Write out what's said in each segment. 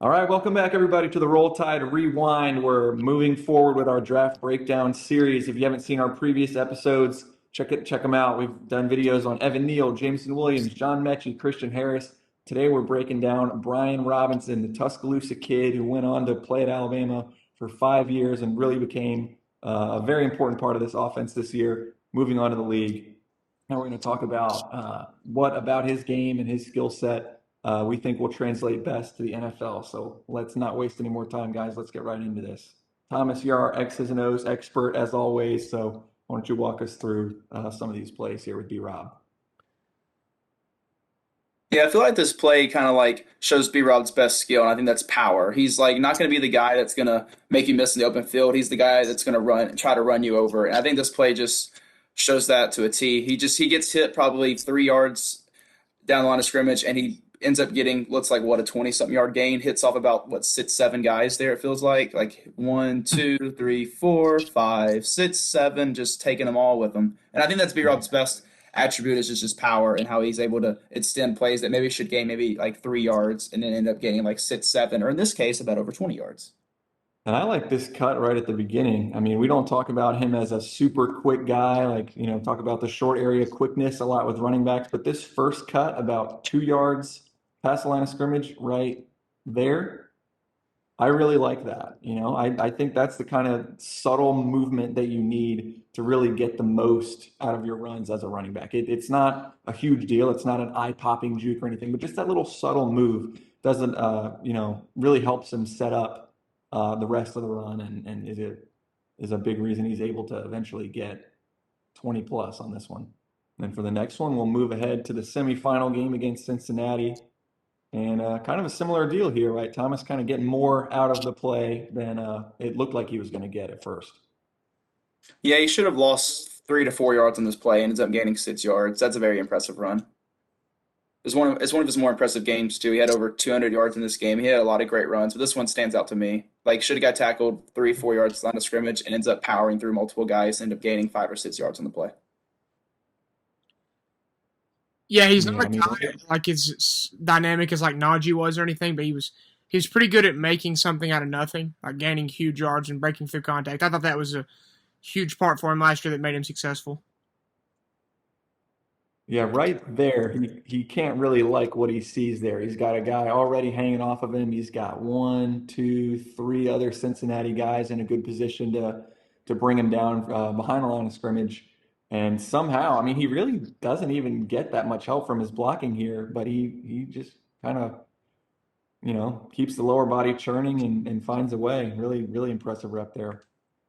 All right, welcome back, everybody, to the Roll Tide Rewind. We're moving forward with our draft breakdown series. If you haven't seen our previous episodes, check them out. We've done videos on Evan Neal, Jameson Williams, John Mechie, Christian Harris. Today, we're breaking down Brian Robinson, the Tuscaloosa kid who went on to play at Alabama for 5 years and really became a very important part of this offense this year, moving on to the league. Now we're going to talk about what about his game and his skill set we think will translate best to the NFL. So let's not waste any more time, guys. Let's get right into this. Thomas, you're our X's and O's expert as always. So why don't you walk us through some of these plays here with B-Rob? Yeah, I feel like this play kind of like shows B-Rob's best skill, and I think that's power. He's like not going to be the guy that's going to make you miss in the open field. He's the guy that's going to try to run you over. And I think this play just shows that to a T. He gets hit probably 3 yards down the line of scrimmage, and he ends up getting looks like what a 20-something yard gain. Hits off about what 6, 7 guys there. It feels like one, two, three, four, five, six, seven, just taking them all with him. And I think that's B-Rob's best attribute is just his power and how he's able to extend plays that maybe should gain maybe like 3 yards and then end up getting like 6, 7, or in this case about over 20 yards. And I like this cut right at the beginning. I mean, we don't talk about him as a super quick guy, like, talk about the short area quickness a lot with running backs, but this first cut about 2 yards past the line of scrimmage right there, I really like that. I think that's the kind of subtle movement that you need to really get the most out of your runs as a running back. It's not a huge deal. It's not an eye-popping juke or anything, but just that little subtle move doesn't, really helps him set up the rest of the run and is a big reason he's able to eventually get 20 plus on this one. And then for the next one, we'll move ahead to the semifinal game against Cincinnati. And kind of a similar deal here, right? Thomas kind of getting more out of the play than it looked like he was going to get at first. Yeah, he should have lost 3 to 4 yards on this play and ends up gaining 6 yards. That's a very impressive run. It's one of his more impressive games too. He had over 200 yards in this game. He had a lot of great runs, but this one stands out to me. Like should have got tackled 3, 4 yards line of scrimmage and ends up powering through multiple guys, end up gaining 5 or 6 yards on the play. Yeah, he's not Yeah, a I mean, guy like as dynamic as like Najee was or anything, but he was pretty good at making something out of nothing, like gaining huge yards and breaking through contact. I thought that was a huge part for him last year that made him successful. yeah, right there, he can't really like what he sees there. He's got a guy already hanging off of him. He's got one, two, three other Cincinnati guys in a good position to bring him down behind the line of scrimmage. And somehow, I mean, he really doesn't even get that much help from his blocking here, but he just kind of keeps the lower body churning and finds a way. Really, really impressive rep there.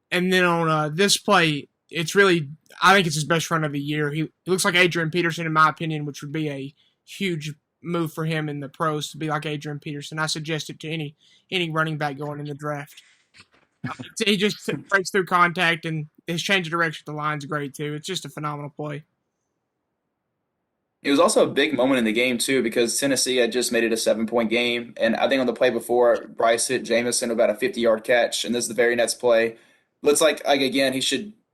And then on this play, it's really I think it's his best run of the year. He looks like Adrian Peterson in my opinion, which would be a huge move for him in the pros to be like Adrian Peterson. I suggest it to any running back going in the draft. He just breaks through contact and his change of direction at the line's great too. It's just a phenomenal play. It was also a big moment in the game too because Tennessee had just made it a 7 point game, and I think on the play before Bryce hit Jamison about a 50-yard catch, and this is the very next play. Looks like again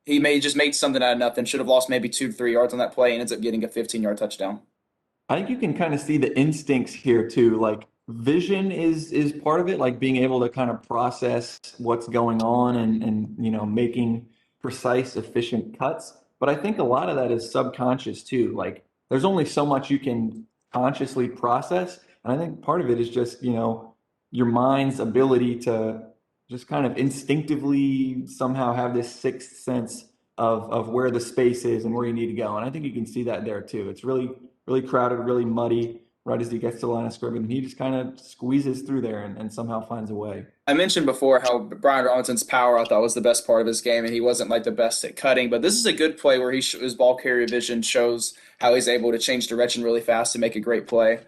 he may just made something out of nothing. Should have lost maybe 2 to 3 yards on that play and ends up getting a 15-yard touchdown. I think you can kind of see the instincts here too. Like vision is part of it, like being able to kind of process what's going on and making precise, efficient cuts. But I think a lot of that is subconscious too. Like there's only so much you can consciously process. And I think part of it is just, your mind's ability to just kind of instinctively somehow have this sixth sense of where the space is and where you need to go. And I think you can see that there too. It's really, really crowded, really muddy right as he gets to the line of scrimmage. And he just kind of squeezes through there and somehow finds a way. I mentioned before how Brian Robinson's power I thought was the best part of his game, and he wasn't like the best at cutting. But this is a good play where his ball carrier vision shows how he's able to change direction really fast to make a great play.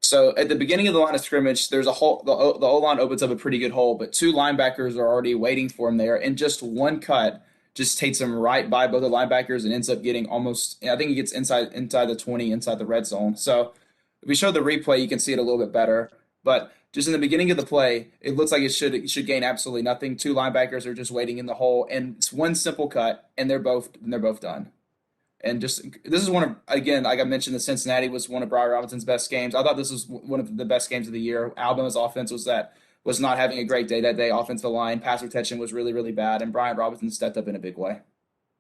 So at the beginning of the line of scrimmage, there's a hole. The O line opens up a pretty good hole, but two linebackers are already waiting for him there, and just one cut just takes him right by both the linebackers and ends up getting almost. I think he gets inside the 20, inside the red zone. So if we show the replay, you can see it a little bit better. But just in the beginning of the play, it looks like it should gain absolutely nothing. Two linebackers are just waiting in the hole, and it's one simple cut, and they're both done. And just this is one of, again, like I mentioned, the Cincinnati was one of Brian Robinson's best games. I thought this was one of the best games of the year. Alabama's offense was not having a great day that day. Offensive line pass protection was really really bad, and Brian Robinson stepped up in a big way.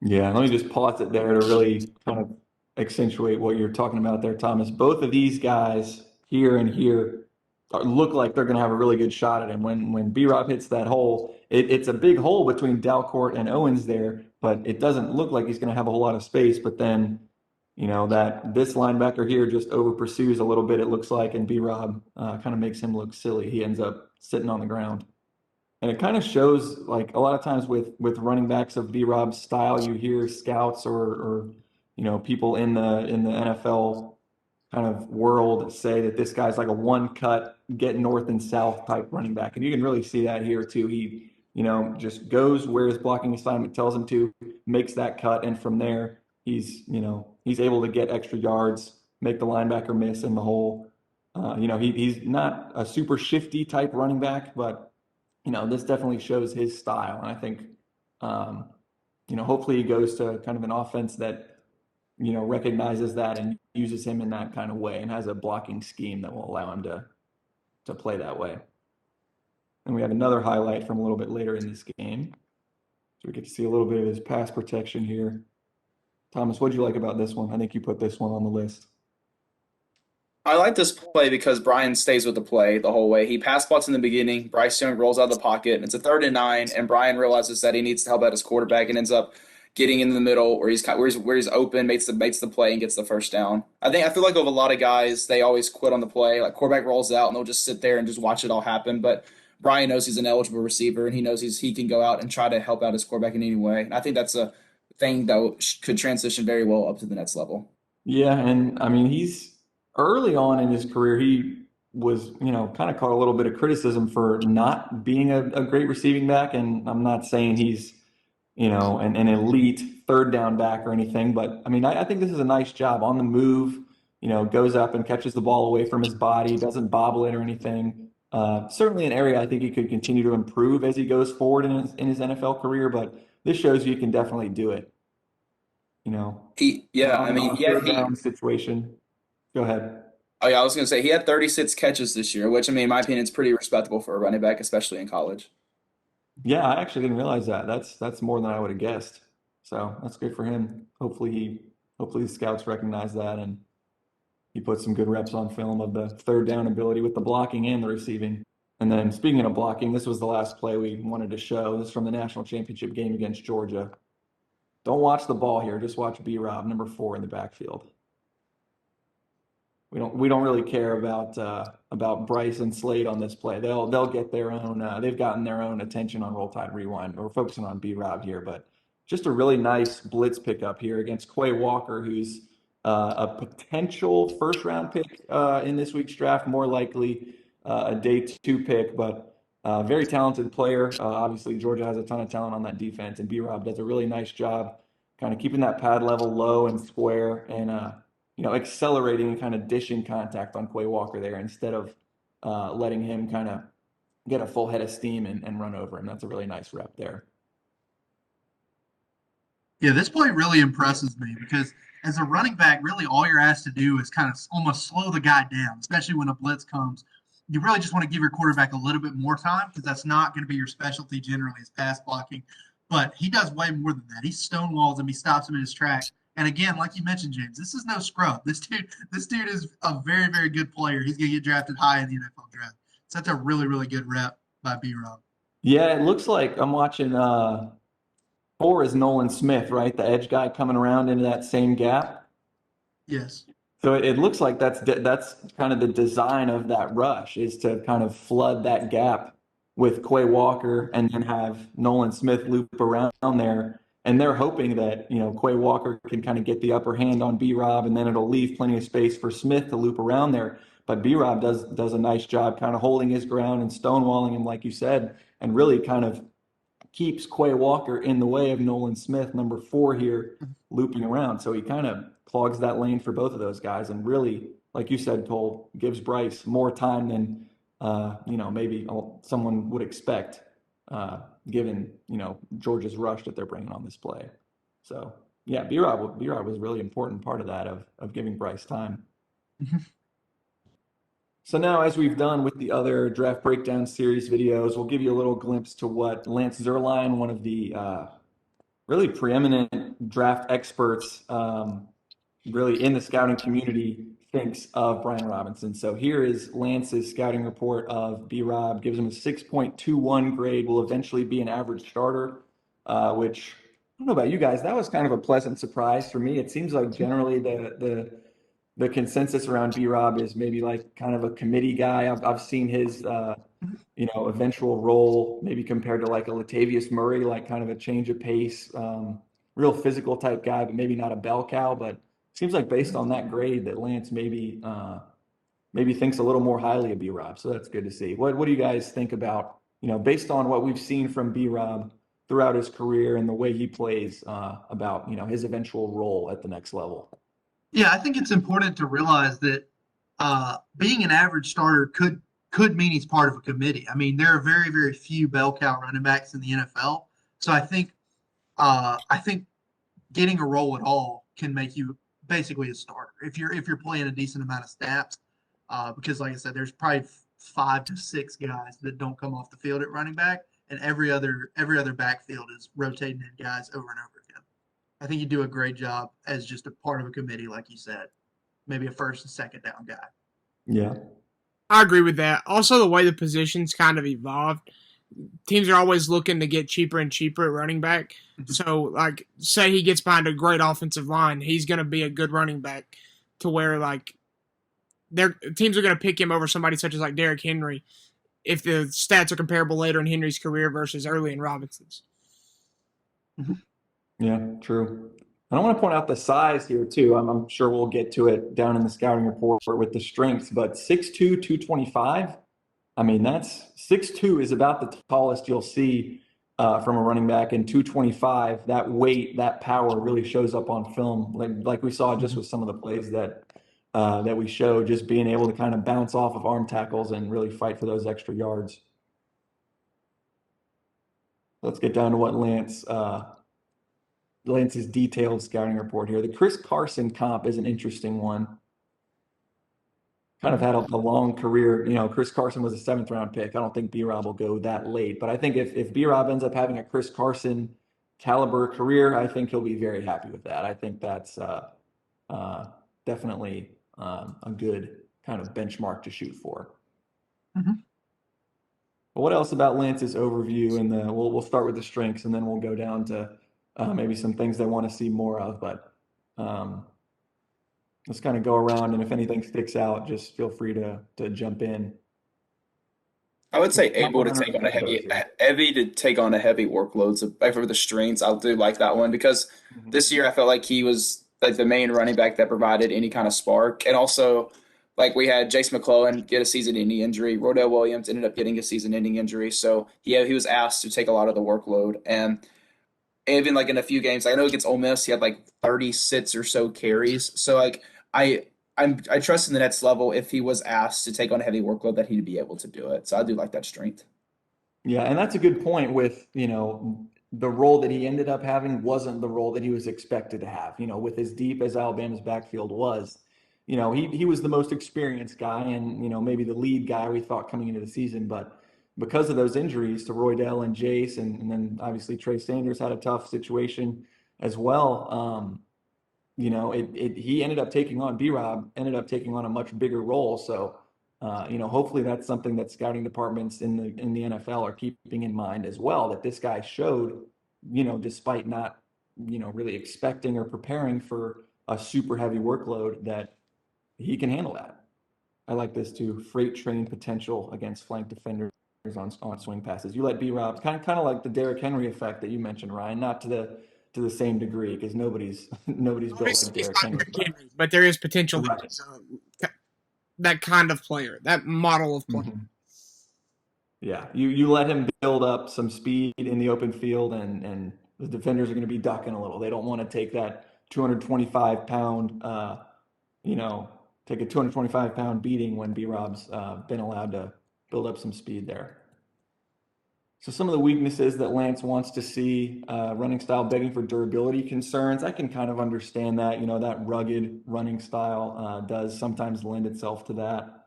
Yeah, let me just pause it there to really kind of accentuate what you're talking about there, Thomas. Both of these guys here and here look like they're going to have a really good shot at him. When B-Rob hits that hole, it's a big hole between Dalcourt and Owens there, but it doesn't look like he's going to have a whole lot of space. But then, that this linebacker here just over pursues a little bit, it looks like, and B-Rob kind of makes him look silly. He ends up sitting on the ground. And it kind of shows, like, a lot of times with running backs of B-Rob's style, you hear scouts or people in the NFL kind of world say that this guy's like a one cut, get north and south type running back. And you can really see that here too. He, just goes where his blocking assignment tells him to, makes that cut, and from there he's able to get extra yards, make the linebacker miss in the hole. He's not a super shifty type running back, but this definitely shows his style. And I think, hopefully he goes to kind of an offense that, recognizes that and uses him in that kind of way and has a blocking scheme that will allow him to play that way. And we have another highlight from a little bit later in this game. So we get to see a little bit of his pass protection here. Thomas, what'd you like about this one? I think you put this one on the list. I like this play because Brian stays with the play the whole way. He pass plots in the beginning. Bryce Young rolls out of the pocket. It's a 3rd and 9, and Brian realizes that he needs to help out his quarterback and ends up getting in the middle where he's open, makes the play and gets the first down. I feel like with a lot of guys, they always quit on the play. Like quarterback rolls out and they'll just sit there and just watch it all happen. But Brian knows he's an eligible receiver and he knows he can go out and try to help out his quarterback in any way. And I think that's a thing that could transition very well up to the next level. Yeah, and I mean, he's early on in his career, he was, kind of caught a little bit of criticism for not being a great receiving back. And I'm not saying he's, an elite 3rd down back or anything, but I mean, I think this is a nice job on the move, goes up and catches the ball away from his body, doesn't bobble it or anything. Certainly an area I think he could continue to improve as he goes forward in his NFL career, but this shows you can definitely do it. On a 3rd down situation. Go ahead. Oh yeah, I was gonna say he had 36 catches this year, which I mean, in my opinion, is pretty respectable for a running back, especially in college. Yeah, I actually didn't realize that. That's more than I would have guessed. So that's good for him. Hopefully the scouts recognize that and he puts some good reps on film of the 3rd down ability with the blocking and the receiving. And then speaking of blocking, this was the last play we wanted to show. This is from the national championship game against Georgia. Don't watch the ball here. Just watch B-Rob, number 4 in the backfield. We don't really care about Bryce and Slade on this play. They'll get their own. They've gotten their own attention on Roll Tide Rewind. We're focusing on B-Rob here, but just a really nice blitz pickup here against Quay Walker, who's a potential 1st-round pick in this week's draft, more likely a day 2 pick, but very talented player. Obviously, Georgia has a ton of talent on that defense, and B-Rob does a really nice job kind of keeping that pad level low and square and accelerating and kind of dishing contact on Quay Walker there instead of letting him kind of get a full head of steam and run over him. That's a really nice rep there. Yeah, this play really impresses me because as a running back, really all you're asked to do is kind of almost slow the guy down, especially when a blitz comes. You really just want to give your quarterback a little bit more time because that's not going to be your specialty generally is pass blocking. But he does way more than that. He stonewalls him. He stops him in his tracks. And again, like you mentioned, James, this is no scrub. This dude is a very, very good player. He's going to get drafted high in the NFL draft. So that's a really, really good rep by B-Rob. Yeah, it looks like I'm watching 4 is Nolan Smith, right? The edge guy coming around into that same gap. Yes. So it looks like that's kind of the design of that rush is to kind of flood that gap with Quay Walker and then have Nolan Smith loop around there. And they're hoping that, Quay Walker can kind of get the upper hand on B-Rob and then it'll leave plenty of space for Smith to loop around there. But B-Rob does a nice job kind of holding his ground and stonewalling him, like you said, and really kind of keeps Quay Walker in the way of Nolan Smith, number 4 here, looping around. So he kind of clogs that lane for both of those guys and really, like you said, Cole, gives Bryce more time than, maybe someone would expect, given, Georgia's rush that they're bringing on this play. So Yeah, B-Rob was a really important part of that of giving Bryce time. So now, as we've done with the other draft breakdown series videos, we'll give you a little glimpse to what Lance Zierlein, one of the really preeminent draft experts, really in the scouting community, thinks of Brian Robinson. So here is Lance's scouting report of B-Rob. Gives him a 6.21 grade. Will eventually be an average starter, which I don't know about you guys. That was kind of a pleasant surprise for me. It seems like generally the consensus around B-Rob is maybe like kind of a committee guy. I've seen his eventual role maybe compared to like a Latavius Murray, like kind of a change of pace, real physical type guy, but maybe not a bell cow. But it seems like based on that grade that Lance maybe thinks a little more highly of B-Rob. So that's good to see. What do you guys think about, based on what we've seen from B-Rob throughout his career and the way he plays, about, his eventual role at the next level? Yeah, I think it's important to realize that being an average starter could mean he's part of a committee. I mean, there are very, very few bell cow running backs in the NFL. So I think getting a role at all can make you basically a starter if you're playing a decent amount of snaps. Because like I said, there's probably 5 to 6 guys that don't come off the field at running back, and every other backfield is rotating in guys over and over again. I think you do a great job as just a part of a committee, like you said, maybe a first and second down guy. Yeah. I agree with that. Also, the way the positions kind of evolved, teams are always looking to get cheaper and cheaper at running back. So, like, say he gets behind a great offensive line, he's going to be a good running back to where, like, their teams are going to pick him over somebody such as, like, Derrick Henry if the stats are comparable later in Henry's career versus early in Robinson's. Yeah, true. And I want to point out the size here too. I'm sure we'll get to it down in the scouting report with the strengths, but 6'2", 225. I mean, that's 6'2" is about the tallest you'll see from a running back, and 225. That weight, that power really shows up on film, like we saw just with some of the plays that we showed, just being able to kind of bounce off of arm tackles and really fight for those extra yards. Let's get down to what Lance's detailed scouting report here. The Chris Carson comp is an interesting one. Kind of had a long career. Chris Carson was a 7th-round pick. I don't think B-Rob will go that late. But I think if B-Rob ends up having a Chris Carson caliber career, I think he'll be very happy with that. I think that's definitely a good kind of benchmark to shoot for. Mm-hmm. But what else about Lance's overview? And we'll start with the strengths, and then we'll go down to maybe some things they want to see more of. But let's kind of go around, and if anything sticks out, just feel free to jump in. I would say able to take on a heavy workload. So like for the strengths, I'll do like that one because this year I felt like he was like the main running back that provided any kind of spark. And also like we had Jace McClellan get a season-ending injury. Rodell Williams ended up getting a season-ending injury. So he was asked to take a lot of the workload. And even like in a few games, I know against Ole Miss, he had like 36 or so carries. So like I trust in the next level if he was asked to take on a heavy workload that he'd be able to do it. So I do like that strength. Yeah, and that's a good point with, the role that he ended up having wasn't the role that he was expected to have, with as deep as Alabama's backfield was. He was the most experienced guy and, maybe the lead guy we thought coming into the season. But because of those injuries to Roydell and Jace, and then obviously Trey Sanders had a tough situation as well. He ended up taking on B-Rob, ended up taking on a much bigger role. So, hopefully that's something that scouting departments in the NFL are keeping in mind as well, that this guy showed, despite not, really expecting or preparing for a super heavy workload, that he can handle that. I like this too. Freight train potential against flank defenders on swing passes. You let B-Rob kind of like the Derrick Henry effect that you mentioned, Ryan, not to the same degree because nobody's built like Derrick Henry. But there is potential Right. that kind of player, that model of player. Mm-hmm. Yeah, you let him build up some speed in the open field, and the defenders are going to be ducking a little. They don't want to take that 225-pound, take a 225-pound beating when B-Rob's been allowed to build up some speed there. So some of the weaknesses that Lance wants to see, running style begging for durability concerns. I can kind of understand that. You know, that rugged running style does sometimes lend itself to that.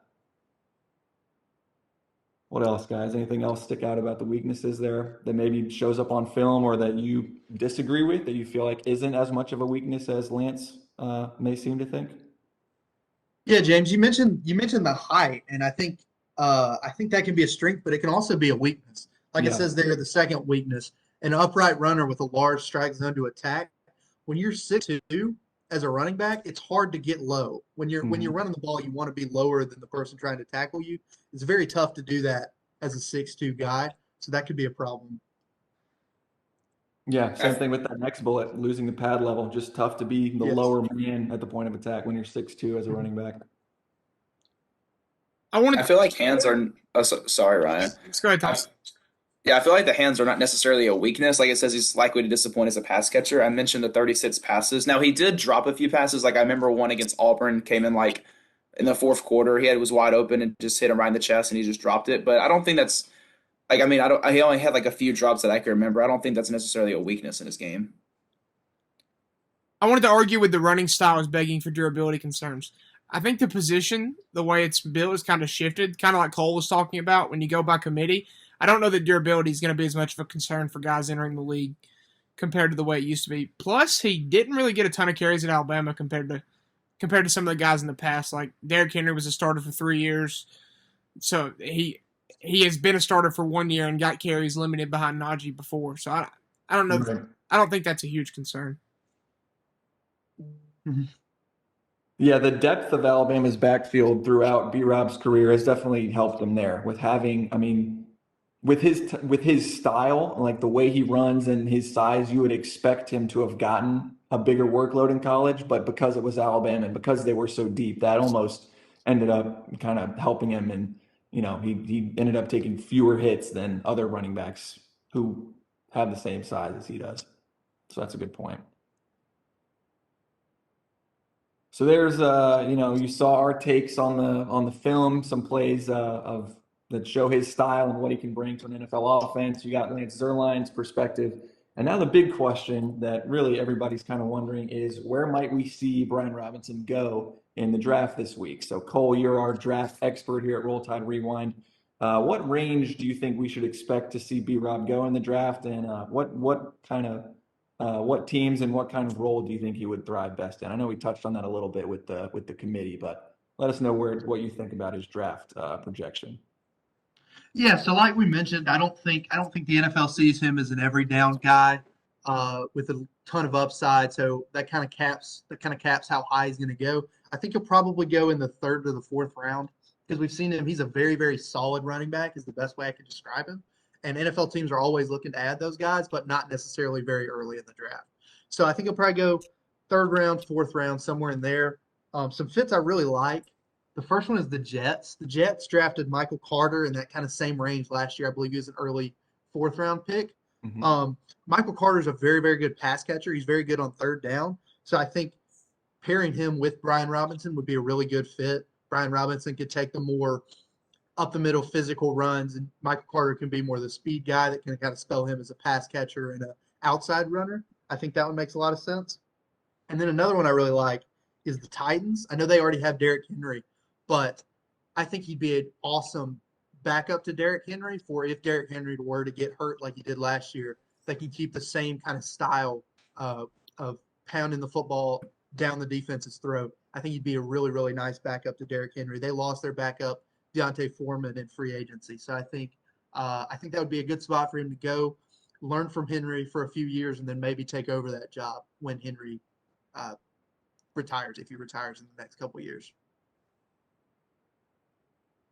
What else, guys? Anything else stick out about the weaknesses there that maybe shows up on film or that you disagree with, that you feel like isn't as much of a weakness as Lance may seem to think? Yeah, James, you mentioned the height, and I think that can be a strength, but it can also be a weakness. Like it Yeah. says there, the second weakness, an upright runner with a large strike zone to attack. When you're 6'2" as a running back, it's hard to get low. When you're Mhm. running the ball, you want to be lower than the person trying to tackle you. It's very tough to do that as a 6'2" guy, so that could be a problem. Yeah, same I, thing with that next bullet, losing the pad level. Just tough to be the Yes. lower man at the point of attack when you're 6'2" as a Mhm. running back. I I wanted. feel like hands are. Oh, sorry, Ryan. Let's go ahead, I, Tom. yeah, I feel like the hands are not necessarily a weakness. Like it says, he's likely to disappoint as a pass catcher. I mentioned the 36 passes. Now he did drop a few passes. Like I remember one against Auburn came in like in the fourth quarter. Was wide open and just hit him right in the chest, and he just dropped it. But I don't think that's like. I mean, I don't. He only had like a few drops that I can remember. I don't think that's necessarily a weakness in his game. I wanted to argue with the running style is begging for durability concerns. I think the position, the way it's built, is kind of shifted, kind of like Cole was talking about. When you go by committee, I don't know that durability is going to be as much of a concern for guys entering the league compared to the way it used to be. Plus, he didn't really get a ton of carries at Alabama compared to some of the guys in the past. Like Derrick Henry was a starter for 3 years, so he has been a starter for 1 year and got carries limited behind Najee before. So I don't know. Right. I don't think that's a huge concern. Mhm. Yeah, the depth of Alabama's backfield throughout B-Rob's career has definitely helped him there with having, I mean, with his style, like the way he runs and his size, you would expect him to have gotten a bigger workload in college, but because it was Alabama and because they were so deep, that almost ended up kind of helping him. And, you know, he ended up taking fewer hits than other running backs who have the same size as he does. So that's a good point. So there's you know, you saw our takes on the film, some plays of that show his style and what he can bring to an NFL offense. You got Lance Zierlein's perspective. And now the big question that really everybody's kind of wondering is where might we see Brian Robinson go in the draft this week? So Cole, you're our draft expert here at Roll Tide Rewind. What range do you think we should expect to see B Rob go in the draft, and what kind of what teams and what kind of role do you think he would thrive best in? I know we touched on that a little bit with the committee, but let us know what you think about his draft projection. Yeah, so like we mentioned, I don't think the NFL sees him as an every down guy with a ton of upside. So that kind of caps how high he's going to go. I think he'll probably go in the third to the fourth round because we've seen him. He's a very very solid running back is the best way I could describe him. And NFL teams are always looking to add those guys, but not necessarily very early in the draft. So I think he'll probably go third round, fourth round, somewhere in there. Some fits I really like. The first one is the Jets. The Jets drafted Michael Carter in that kind of same range last year. I believe he was an early fourth round pick. Hmm. Michael Carter is a very, very good pass catcher. He's very good on third down. So I think pairing him with Brian Robinson would be a really good fit. Brian Robinson could take the more up the middle physical runs, and Michael Carter can be more the speed guy that can kind of spell him as a pass catcher and an outside runner. I think that one makes a lot of sense. And then another one I really like is the Titans. I know they already have Derrick Henry, but I think he'd be an awesome backup to Derrick Henry for if Derrick Henry were to get hurt like he did last year. They can keep the same kind of style of pounding the football down the defense's throat. I think he'd be a really, really nice backup to Derrick Henry. They lost their backup, Deontay Foreman, in free agency. So I think that would be a good spot for him to go, learn from Henry for a few years, and then maybe take over that job when Henry uh, retires, if he retires in the next couple of years.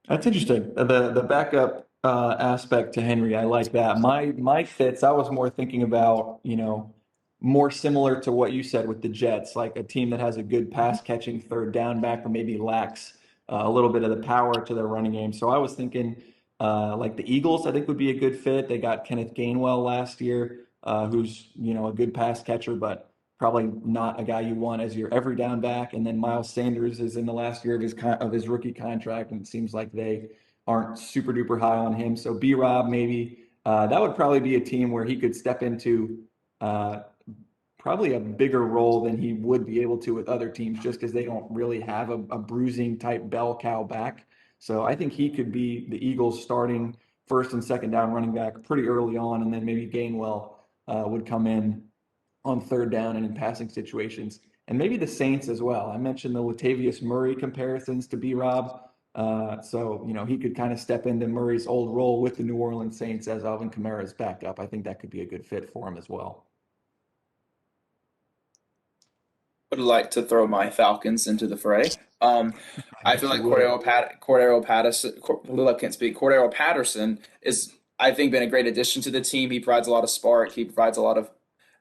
That's interesting. The backup aspect to Henry, I like that. My fits, I was more thinking about, you know, more similar to what you said with the Jets, like a team that has a good pass catching third down back, but maybe lacks a little bit of the power to their running game. So I was thinking like the Eagles, I think would be a good fit. They got Kenneth Gainwell last year, who's, you know, a good pass catcher, but probably not a guy you want as your every down back. And then Miles Sanders is in the last year of his rookie contract, and it seems like they aren't super duper high on him. So B Rob maybe that would probably be a team where he could step into probably a bigger role than he would be able to with other teams, just because they don't really have a bruising type bell cow back. So I think he could be the Eagles' starting first and second down running back pretty early on, and then maybe Gainwell would come in on third down and in passing situations. And maybe the Saints as well. I mentioned the Latavius Murray comparisons to B-Rob. So, he could kind of step into Murray's old role with the New Orleans Saints as Alvin Kamara's backup. I think that could be a good fit for him as well. Would like to throw my Falcons into the fray. I feel like Cordero Patterson is, I think, been a great addition to the team. He provides a lot of spark. He provides a lot of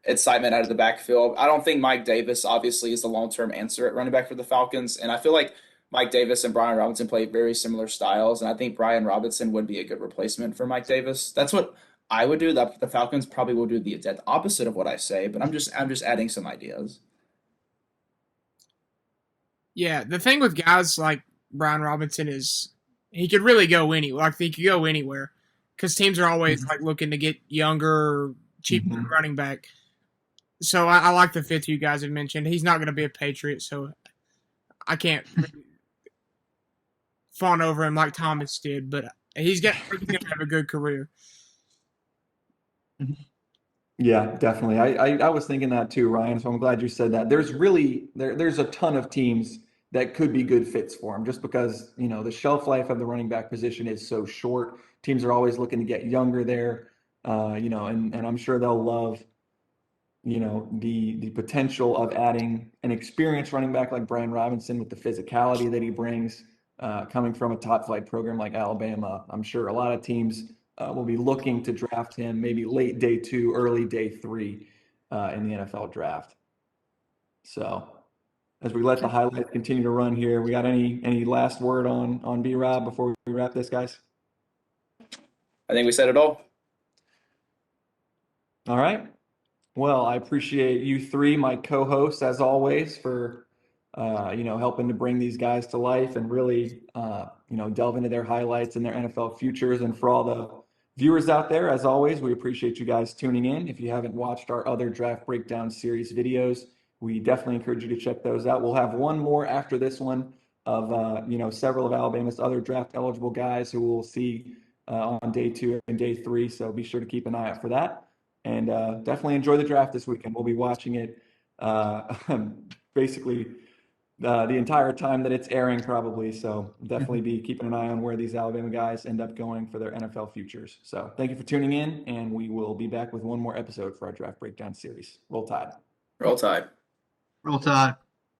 excitement out of the backfield. I don't think Mike Davis obviously is the long-term answer at running back for the Falcons, and I feel like Mike Davis and Brian Robinson play very similar styles, and I think Brian Robinson would be a good replacement for Mike Davis. That's what I would do. The Falcons probably will do the dead opposite of what I say, but I'm just adding some ideas. Yeah, the thing with guys like Brian Robinson is he could really go anywhere. Like he could go anywhere because teams are always like looking to get younger, cheaper running back. So I like the fifth you guys have mentioned. He's not going to be a Patriot, so I can't fawn over him like Thomas did. But he's going to have a good career. Yeah, definitely. I was thinking that too, Ryan. So I'm glad you said that. There's a ton of teams that could be good fits for him, just because the shelf life of the running back position is so short. Teams are always looking to get younger there, and I'm sure they'll love the potential of adding an experienced running back like Brian Robinson with the physicality that he brings, coming from a top flight program like Alabama. I'm sure a lot of teams will be looking to draft him maybe late day 2, early day 3 in the NFL draft. So as we let the highlights continue to run here, we got any last word on B-Rob before we wrap this, guys? I think we said it all. All right. Well, I appreciate you three, my co-hosts, as always, for helping to bring these guys to life and really delve into their highlights and their NFL futures. And for all the viewers out there, as always, we appreciate you guys tuning in. If you haven't watched our other draft breakdown series videos, we definitely encourage you to check those out. We'll have one more after this one of several of Alabama's other draft eligible guys who we'll see on day 2 and day 3. So be sure to keep an eye out for that. And definitely enjoy the draft this weekend. We'll be watching it basically the entire time that it's airing, probably. So definitely be keeping an eye on where these Alabama guys end up going for their NFL futures. So thank you for tuning in, and we will be back with one more episode for our draft breakdown series. Roll Tide. Roll Tide. Roll Tide.